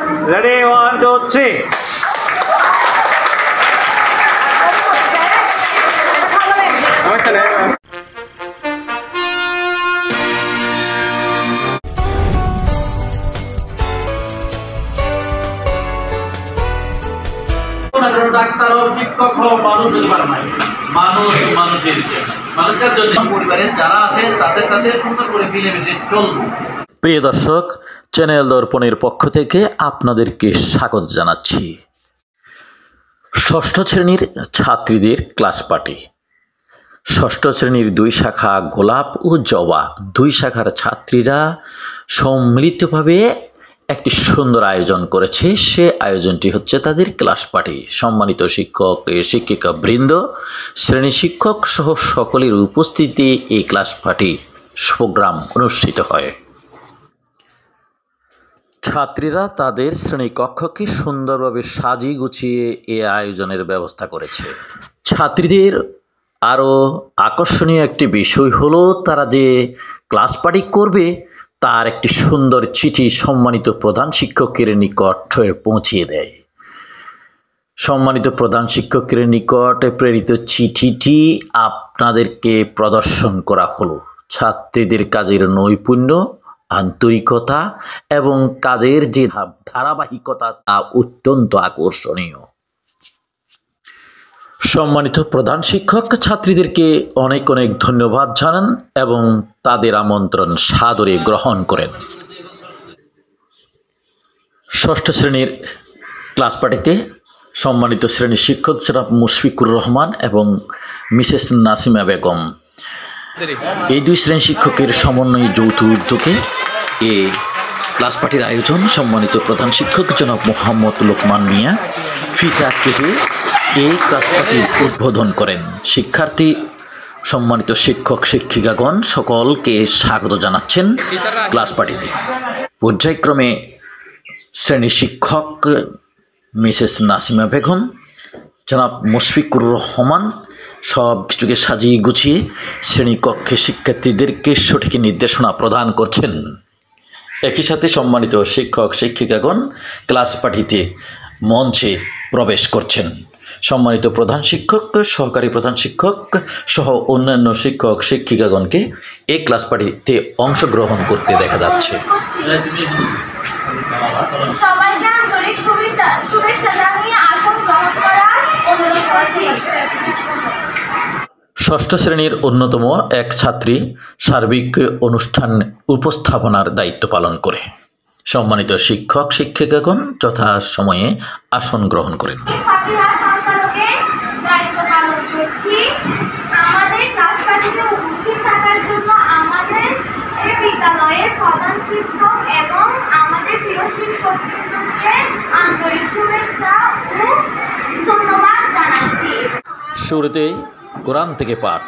Ready, 1, 2, 3. Doctor হোক, শিক্ষক হোক, মানুষ হতে পারে না। মানুষ মানুষের মানুষের জন্য পরিবারের যারা আছে তাদের সাথে সুন্দর করে মিলেমিশে চলবো। প্রিয় দর্শক, চ্যানেল দর্পণের পক্ষ থেকে আপনাদেরকে স্বাগত জানাচ্ছি। ষষ্ঠ শ্রেণীর ছাত্রীদের ক্লাস পার্টি। ষষ্ঠ শ্রেণীর 2 শাখা গোলাপ ও জবা 2 শাখার ছাত্রীরা সম্মিলিতভাবে একটি সুন্দর আয়োজন করেছে। সে আয়োজনটি হচ্ছে তাদের ক্লাস পার্টি। সম্মানিত শিক্ষক শিক্ষিকা বৃন্দ, শ্রেণী শিক্ষক সহ সকলের উপস্থিতিতে এই ক্লাস পার্টি প্রোগ্রাম অনুষ্ঠিত হয়। ছাত্রীরা তাদের শ্রেণীকক্ষকে সুন্দরভাবে সাজিয়ে গুছিয়ে এই আয়োজনের ব্যবস্থা করেছে। ছাত্রীদের আরও আকর্ষণীয় একটি বিষয় হলো তারা যে ক্লাস পার্টি করবে তার একটি সুন্দর চিঠি সম্মানিত প্রধান শিক্ষকের নিকট পৌঁছিয়ে দেয়। সম্মানিত প্রধান শিক্ষকের নিকট প্রেরিত চিঠিটি আপনাদেরকে প্রদর্শন করা হলো। ছাত্রীদের কাজের নৈপুণ্য, আন্তরিকতা এবং কাজের যে ধারাবাহিকতা তা অত্যন্ত আকর্ষণীয়। সম্মানিত প্রধান শিক্ষক ছাত্রীদেরকে অনেক অনেক ধন্যবাদ জানান এবং তাদের আমন্ত্রণ সাদরে গ্রহণ করেন। ষষ্ঠ শ্রেণীর ক্লাস পার্টিতে সম্মানিত শ্রেণী শিক্ষক জনাব মুশফিকুর রহমান এবং মিসেস নাসিমা বেগম, এই 2 শ্রেণী শিক্ষকের সমন্বয়ে যৌথ উদ্যোগে এই ক্লাস পার্টির আয়োজন। সম্মানিত প্রধান শিক্ষক জনাব মোহাম্মদ লোকমান মিয়া ফিতা কেটে এই ক্লাস পার্টি উদ্বোধন করেন। শিক্ষার্থী, সম্মানিত শিক্ষক শিক্ষিকাগণ সকলকে স্বাগত জানাচ্ছেন ক্লাস পার্টিতে। পর্যায়ক্রমে শ্রেণী শিক্ষক মিসেস নাসিমা বেগম, জনাব মুশফিকুর রহমান সব কিছুকে সাজিয়ে গুছিয়ে শ্রেণীকক্ষে শিক্ষার্থীদেরকে সঠিক নির্দেশনা প্রদান করছেন। একই সাথে সম্মানিত শিক্ষক শিক্ষিকাগণ ক্লাস পার্টিতে মঞ্চে প্রবেশ করছেন। সম্মানিত প্রধান শিক্ষক, সহকারী প্রধান শিক্ষক সহ অন্যান্য শিক্ষক শিক্ষিকাগণকে এই ক্লাস পার্টিতে অংশগ্রহণ করতে দেখা যাচ্ছে। সবাইকে আন্তরিক শুভেচ্ছা জানিয়ে আসন গ্রহণ করার অনুরোধ করছি। ষষ্ঠ শ্রেণীর অন্যতম এক ছাত্রী সার্বিক অনুষ্ঠান উপস্থাপনার দায়িত্ব পালন করে। সম্মানিত শিক্ষক শিক্ষিকাগণ যথা সময়ে আসন গ্রহণ করেন। আমাদের ক্লাস পার্টিতে উপস্থিত থাকার জন্য আমাদের বিদ্যালয়ের প্রধান শিক্ষক এবং আমাদের প্রিয় শিক্ষকবৃন্দকে আন্তরিক শুভেচ্ছা ও ধন্যবাদ জানাচ্ছি। শুরুতে কোরআন থেকে পাঠ।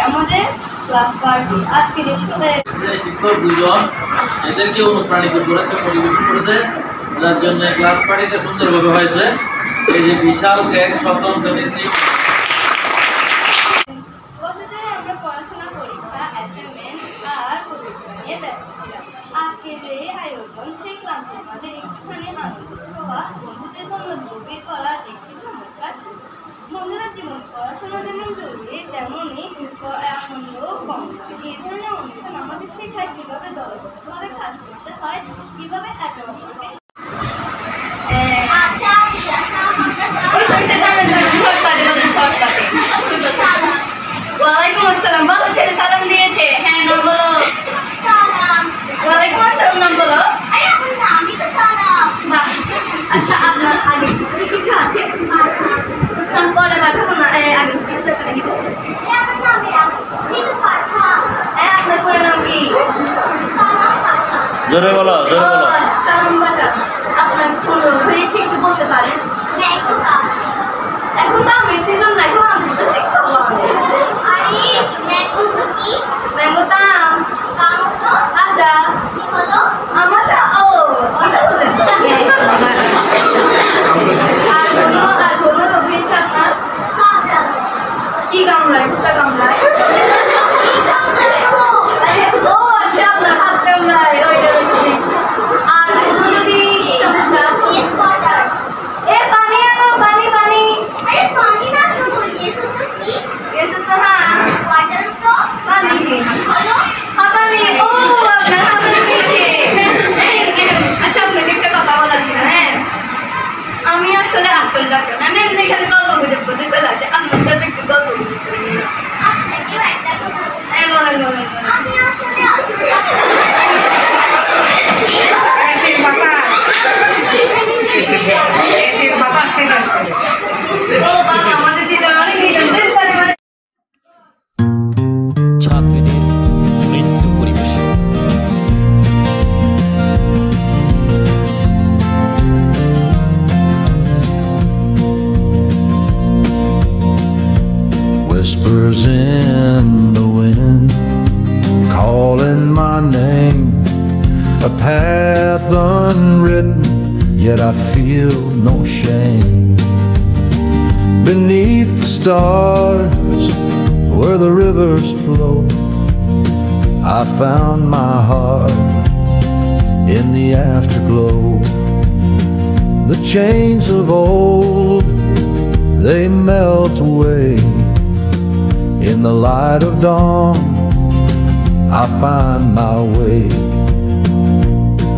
আমাদের ক্লাস পার্টি আজকে শিক্ষক 2 জন এদেরকে অনুপ্রাণিত করেছে, পরিবেশন করেছে, যার জন্য ক্লাস পার্টিটা সুন্দরভাবে হয়েছে। এই যে বিশাল কেক সপ্তম শ্রেণীর আমরা পড়াশোনা, পরীক্ষা, অ্যাসাইনমেন্ট আর প্রজেক্ট নিয়ে ব্যস্ত ছিলাম। আজকের এই আয়োজন সেই ক্লান্তির মাঝে একটুখানি আনন্দ ছোঁয়া, বন্ধুদের বন্ধুত্ব বের করার একটি চমৎকার সুযোগ। বন্ধুরা, জীবন পড়াশোনা যেমন জরুরি, তেমনই আনন্দ কম নয়। এই ধরনের অনুষ্ঠান আমাদের শেখায় কিভাবে দলগতভাবে কাজ করতে হয়, কিভাবে একে অপরকে ওয়ালাইকুম আসসালাম। ভালো ছেলে সালাম দিয়েছে। হ্যাঁ, নাম বলো। ওয়ালাইকুম আসসালাম, নাম বলো। বাহ, আচ্ছা, আপনার আগে কিছু আছে? পরে পাঠাবো না, আগে কিছু আছে নাকি? আপনার পুরো নাম কি? জোরে বলো, জোরে বলো। আপনার কোন রোগ হয়েছে একটু বলতে পারেন? এখন তো আমের সিজন না, এখন আম তো দেখতে পাবো। ম্যাঙ্গো তো আম, আশা আমাশা। ও, এটা বলতেন। আর কোনো রোগ হয়েছে আপনার? কি কামড়ায়? কোথা কামড়ায়? ও আচ্ছা, আপনার হাত কামড়ায়, ওইটা শুনি। আর কোনো যদি সমস্যা? পানি আনো, পানি পানি। গেছে তো, হ্যাঁ পানি। পানি। ও, আপনার হাতে নিচে। আচ্ছা, আপনাকে একটা কথা বলার ছিল। হ্যাঁ, আমি আসলে আসল ডাক্তার না, আমি এমনি এখানে গল্প গুজব করতে চলে আসে। আপনার সাথে একটু গল্প গুজব করে নিলাম। হ্যাঁ, বলেন বলেন। ও বাবা, আমাদের দিতে অনেক ছাত্রীদের নৃত্য পরিবেশন। Whispers in the wind, calling my name, a path unwritten, yet I feel no shame. Beneath the stars, where the rivers flow, I found my heart in the afterglow. The chains of old, they melt away. In the light of dawn, I find my way.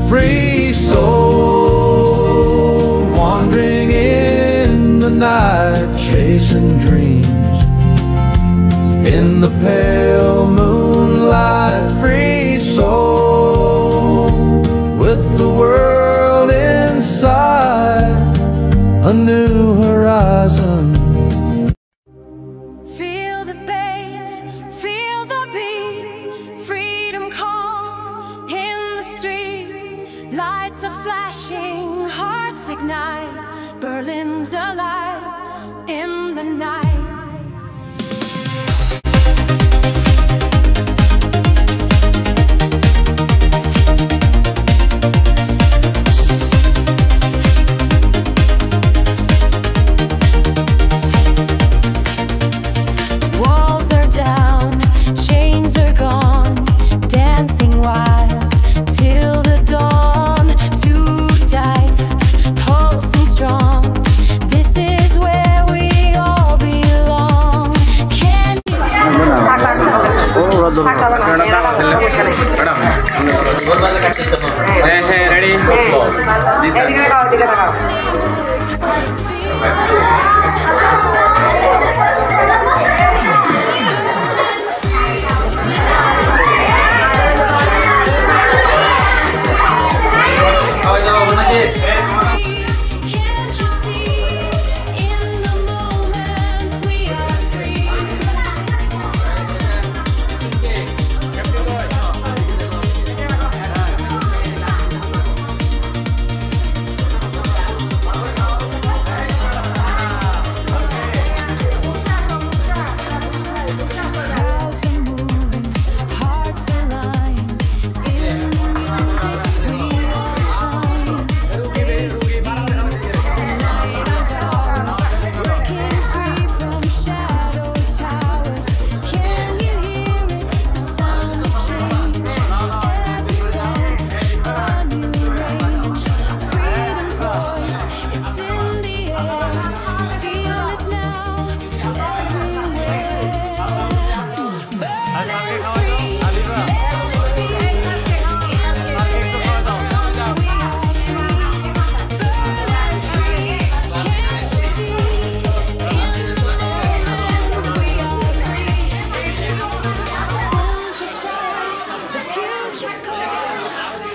Free soul, wandering in the night, chasing dreams. In the pale moonlight, free soul, with the world inside, a new horizon. Feel the bass, feel the beat, freedom calls in the street. Lights are flashing, hearts ignite, Berlin's alive in the night. Walls are down, chains are gone, dancing wild till the dawn. Too tight, pulsing strong. This is where we all belong. Can Can't you see? In the moment we are free.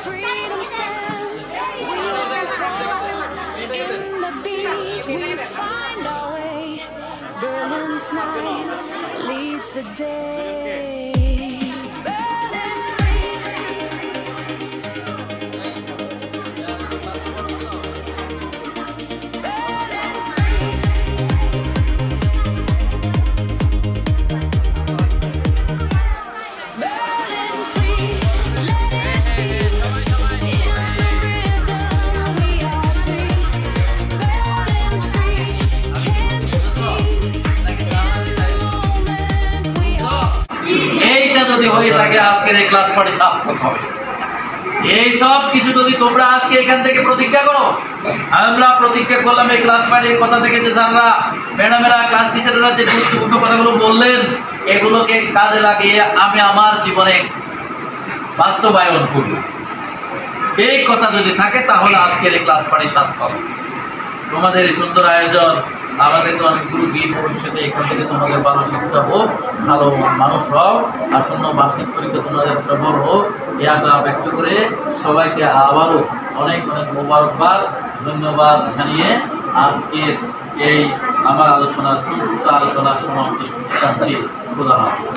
Freedom stands, we won't fall. In the beat, we find our way. Berlin's night leads the day. Berlin free. Berlin free. Berlin free. Let it be. In the rhythm, we are free. Berlin free. Can't you see? In the moment, we are এইটা যদি হয়ে থাকে আজকের এই class party সার্থক হবে। এই সব কিছু যদি তোমরা আজকে এখান থেকে প্রতিজ্ঞা করো, আমরা প্রতিজ্ঞা করলাম এই ক্লাস পার্টির কথা থেকে যে স্যাররা ম্যাডামেরা ক্লাস টিচাররা যে গুরুত্বপূর্ণ কথাগুলো বললেন এগুলোকে কাজে লাগিয়ে আমি আমার জীবনে বাস্তবায়ন করব। এই কথা যদি থাকে তাহলে আজকের এই ক্লাস পার্টি সার্থক হবে। তোমাদের এই সুন্দর আয়োজন, আমাদের তো অনেকগুলো গীত ভবিষ্যতে এখান থেকে তোমাদের ভালো শিক্ষা হোক, ভালো মানুষ হোক, আসন্ন বার্ষিক পরীক্ষা তোমাদের সফল হোক, এই আশা ব্যক্ত করে সবাইকে আবারও অনেক অনেক মোবারকবাদ ধন্যবাদ জানিয়ে আজকের এই আমার আলোচনার সংক্ষিপ্ত আলোচনার সমাপ্তি চাচ্ছি। খোদা হাফেজ।